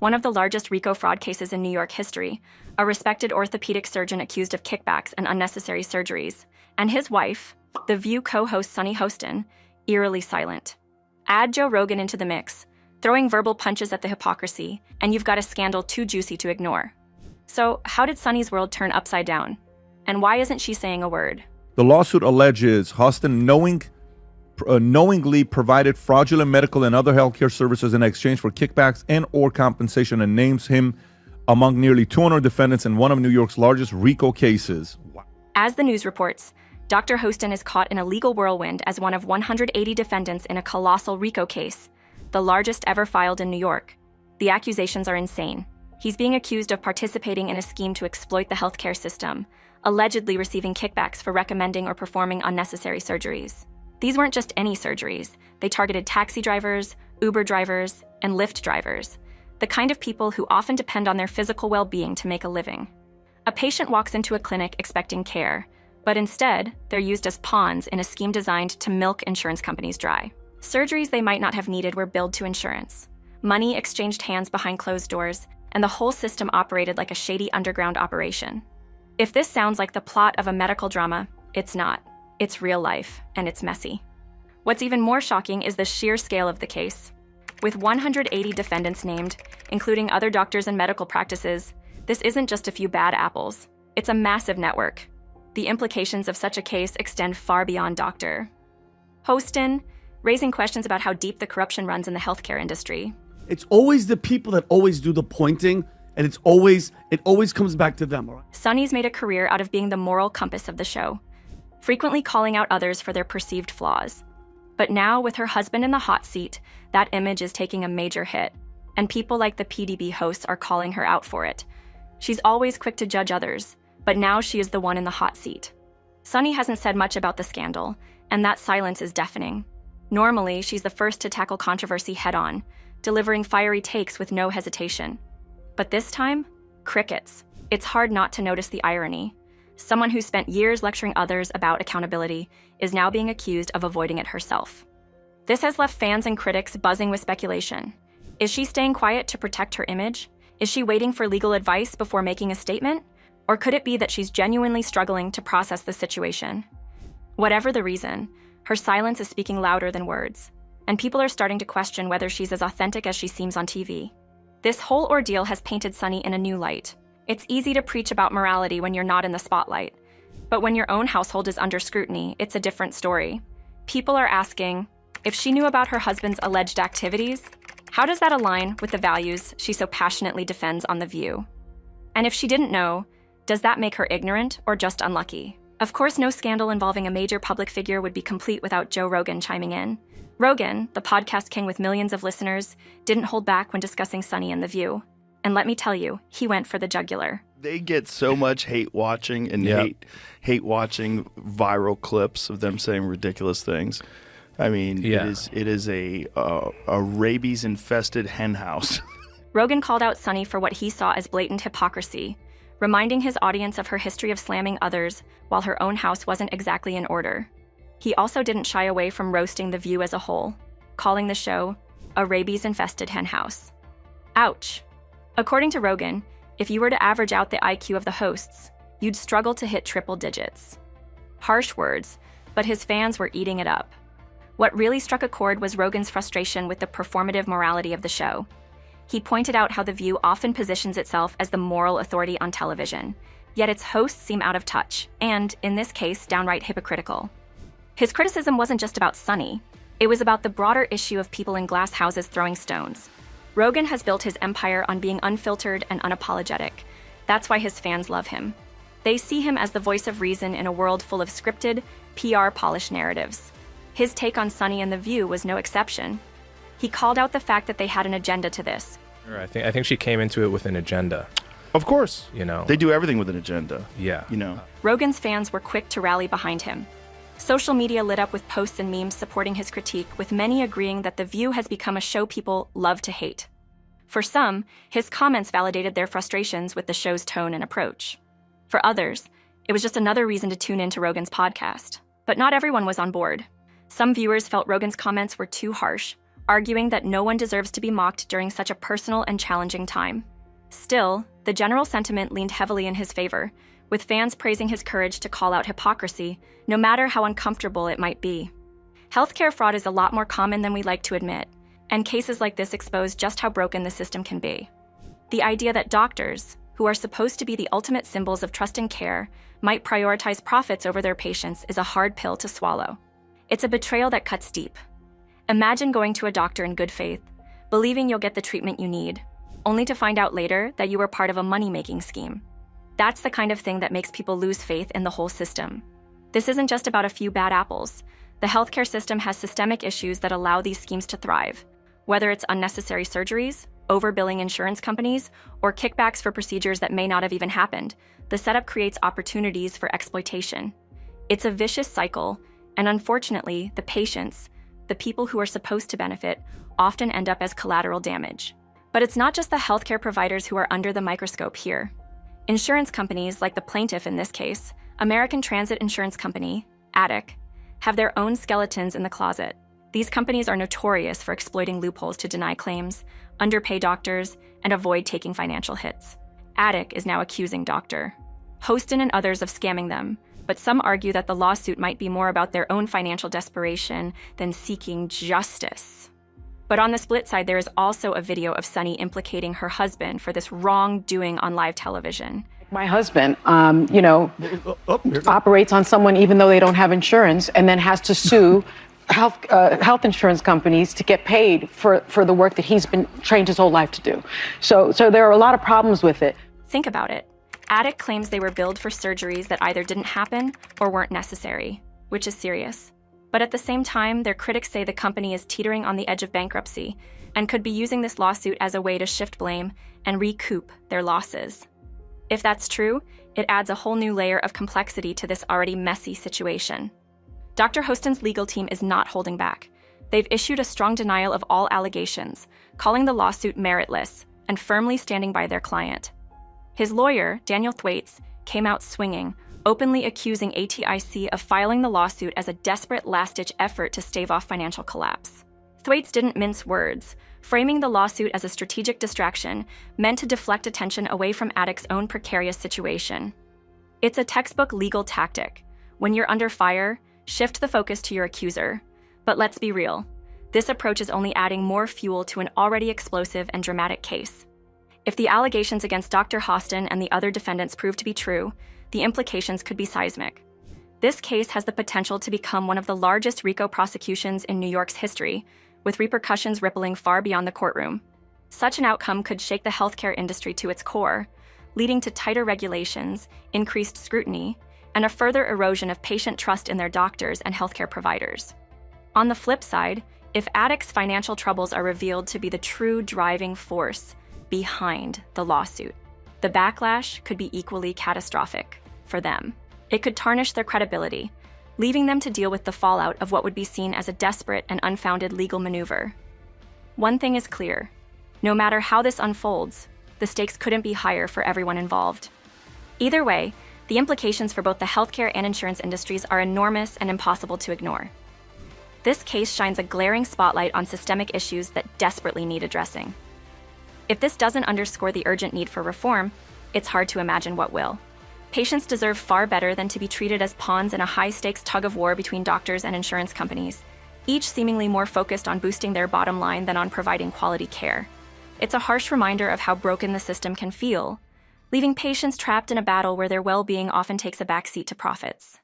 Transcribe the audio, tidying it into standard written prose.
one of the largest RICO fraud cases in New York history, a respected orthopedic surgeon accused of kickbacks and unnecessary surgeries, and his wife, The View co-host Sunny Hostin, eerily silent. Add Joe Rogan into the mix, throwing verbal punches at the hypocrisy, and you've got a scandal too juicy to ignore. So, how did Sunny's world turn upside down? And why isn't she saying a word? The lawsuit alleges Hostin knowingly provided fraudulent medical and other healthcare services in exchange for kickbacks and or compensation, and names him among nearly 200 defendants in one of New York's largest RICO cases. As the news reports, Dr. Hostin is caught in a legal whirlwind as one of 180 defendants in a colossal RICO case, the largest ever filed in New York. The accusations are insane. He's being accused of participating in a scheme to exploit the healthcare system, allegedly receiving kickbacks for recommending or performing unnecessary surgeries. These weren't just any surgeries. They targeted taxi drivers, Uber drivers, and Lyft drivers, the kind of people who often depend on their physical well-being to make a living. A patient walks into a clinic expecting care, but instead, they're used as pawns in a scheme designed to milk insurance companies dry. Surgeries they might not have needed were billed to insurance. Money exchanged hands behind closed doors, and the whole system operated like a shady underground operation. If this sounds like the plot of a medical drama, it's not. It's real life, and it's messy. What's even more shocking is the sheer scale of the case. With 180 defendants named, including other doctors and medical practices, this isn't just a few bad apples. It's a massive network. The implications of such a case extend far beyond Dr. Hostin, raising questions about how deep the corruption runs in the healthcare industry. It's always the people that always do the pointing, and it always comes back to them. All right? Sunny's made a career out of being the moral compass of the show, frequently calling out others for their perceived flaws. But now, with her husband in the hot seat, that image is taking a major hit, and people like the PDB hosts are calling her out for it. She's always quick to judge others, but now she is the one in the hot seat. Sunny hasn't said much about the scandal, and that silence is deafening. Normally, she's the first to tackle controversy head-on, delivering fiery takes with no hesitation. But this time, crickets. It's hard not to notice the irony. Someone who spent years lecturing others about accountability is now being accused of avoiding it herself. This has left fans and critics buzzing with speculation. Is she staying quiet to protect her image? Is she waiting for legal advice before making a statement? Or could it be that she's genuinely struggling to process the situation? Whatever the reason, her silence is speaking louder than words, and people are starting to question whether she's as authentic as she seems on TV. This whole ordeal has painted Sunny in a new light. It's easy to preach about morality when you're not in the spotlight. But when your own household is under scrutiny, it's a different story. People are asking, if she knew about her husband's alleged activities, how does that align with the values she so passionately defends on The View? And if she didn't know, does that make her ignorant or just unlucky? Of course, no scandal involving a major public figure would be complete without Joe Rogan chiming in. Rogan, the podcast king with millions of listeners, didn't hold back when discussing Sunny and The View. And let me tell you, he went for the jugular. They get so much hate watching and hate watching viral clips of them saying ridiculous things. I mean, it is a rabies-infested hen house. Rogan called out Sunny for what he saw as blatant hypocrisy, reminding his audience of her history of slamming others while her own house wasn't exactly in order. He also didn't shy away from roasting The View as a whole, calling the show a rabies-infested hen house. Ouch. According to Rogan, if you were to average out the IQ of the hosts, you'd struggle to hit triple digits. Harsh words, but his fans were eating it up. What really struck a chord was Rogan's frustration with the performative morality of the show. He pointed out how The View often positions itself as the moral authority on television, yet its hosts seem out of touch, and, in this case, downright hypocritical. His criticism wasn't just about Sunny. It was about the broader issue of people in glass houses throwing stones. Rogan has built his empire on being unfiltered and unapologetic. That's why his fans love him. They see him as the voice of reason in a world full of scripted, PR-polished narratives. His take on Sunny and The View was no exception. He called out the fact that they had an agenda to this. I think she came into it with an agenda. Of course. You know. They do everything with an agenda. Yeah. You know. Rogan's fans were quick to rally behind him. Social media lit up with posts and memes supporting his critique, with many agreeing that The View has become a show people love to hate. For some, his comments validated their frustrations with the show's tone and approach. For others, it was just another reason to tune into Rogan's podcast. But not everyone was on board. Some viewers felt Rogan's comments were too harsh, arguing that no one deserves to be mocked during such a personal and challenging time. Still, the general sentiment leaned heavily in his favor, with fans praising his courage to call out hypocrisy, no matter how uncomfortable it might be. Healthcare fraud is a lot more common than we like to admit, and cases like this expose just how broken the system can be. The idea that doctors, who are supposed to be the ultimate symbols of trust and care, might prioritize profits over their patients is a hard pill to swallow. It's a betrayal that cuts deep. Imagine going to a doctor in good faith, believing you'll get the treatment you need, only to find out later that you were part of a money-making scheme. That's the kind of thing that makes people lose faith in the whole system. This isn't just about a few bad apples. The healthcare system has systemic issues that allow these schemes to thrive, whether it's unnecessary surgeries, overbilling insurance companies, or kickbacks for procedures that may not have even happened. The setup creates opportunities for exploitation. It's a vicious cycle, and unfortunately, the patients, the people who are supposed to benefit, often end up as collateral damage. But it's not just the healthcare providers who are under the microscope here. Insurance companies, like the plaintiff in this case, American Transit Insurance Company, ATIC, have their own skeletons in the closet. These companies are notorious for exploiting loopholes to deny claims, underpay doctors, and avoid taking financial hits. ATIC is now accusing Dr. Hostin and others of scamming them, but some argue that the lawsuit might be more about their own financial desperation than seeking justice. But on the split side, there is also a video of Sunny implicating her husband for this wrongdoing on live television. My husband, operates on someone even though they don't have insurance, and then has to sue health insurance companies to get paid for the work that he's been trained his whole life to do. So there are a lot of problems with it. Think about it. ATIC claims they were billed for surgeries that either didn't happen or weren't necessary, which is serious. But at the same time, their critics say the company is teetering on the edge of bankruptcy and could be using this lawsuit as a way to shift blame and recoup their losses. If that's true, it adds a whole new layer of complexity to this already messy situation. Dr. Hostin's legal team is not holding back. They've issued a strong denial of all allegations, calling the lawsuit meritless and firmly standing by their client. His lawyer, Daniel Thwaites, came out swinging, openly accusing ATIC of filing the lawsuit as a desperate last-ditch effort to stave off financial collapse. Thwaites didn't mince words, framing the lawsuit as a strategic distraction meant to deflect attention away from ATIC's own precarious situation. It's a textbook legal tactic. When you're under fire, shift the focus to your accuser. But let's be real. This approach is only adding more fuel to an already explosive and dramatic case. If the allegations against Dr. Hostin and the other defendants prove to be true, the implications could be seismic. This case has the potential to become one of the largest RICO prosecutions in New York's history, with repercussions rippling far beyond the courtroom. Such an outcome could shake the healthcare industry to its core, leading to tighter regulations, increased scrutiny, and a further erosion of patient trust in their doctors and healthcare providers. On the flip side, if ATIC's financial troubles are revealed to be the true driving force behind the lawsuit, the backlash could be equally catastrophic for them. It could tarnish their credibility, leaving them to deal with the fallout of what would be seen as a desperate and unfounded legal maneuver. One thing is clear: no matter how this unfolds, the stakes couldn't be higher for everyone involved. Either way, the implications for both the healthcare and insurance industries are enormous and impossible to ignore. This case shines a glaring spotlight on systemic issues that desperately need addressing. If this doesn't underscore the urgent need for reform, it's hard to imagine what will. Patients deserve far better than to be treated as pawns in a high-stakes tug-of-war between doctors and insurance companies, each seemingly more focused on boosting their bottom line than on providing quality care. It's a harsh reminder of how broken the system can feel, leaving patients trapped in a battle where their well-being often takes a backseat to profits.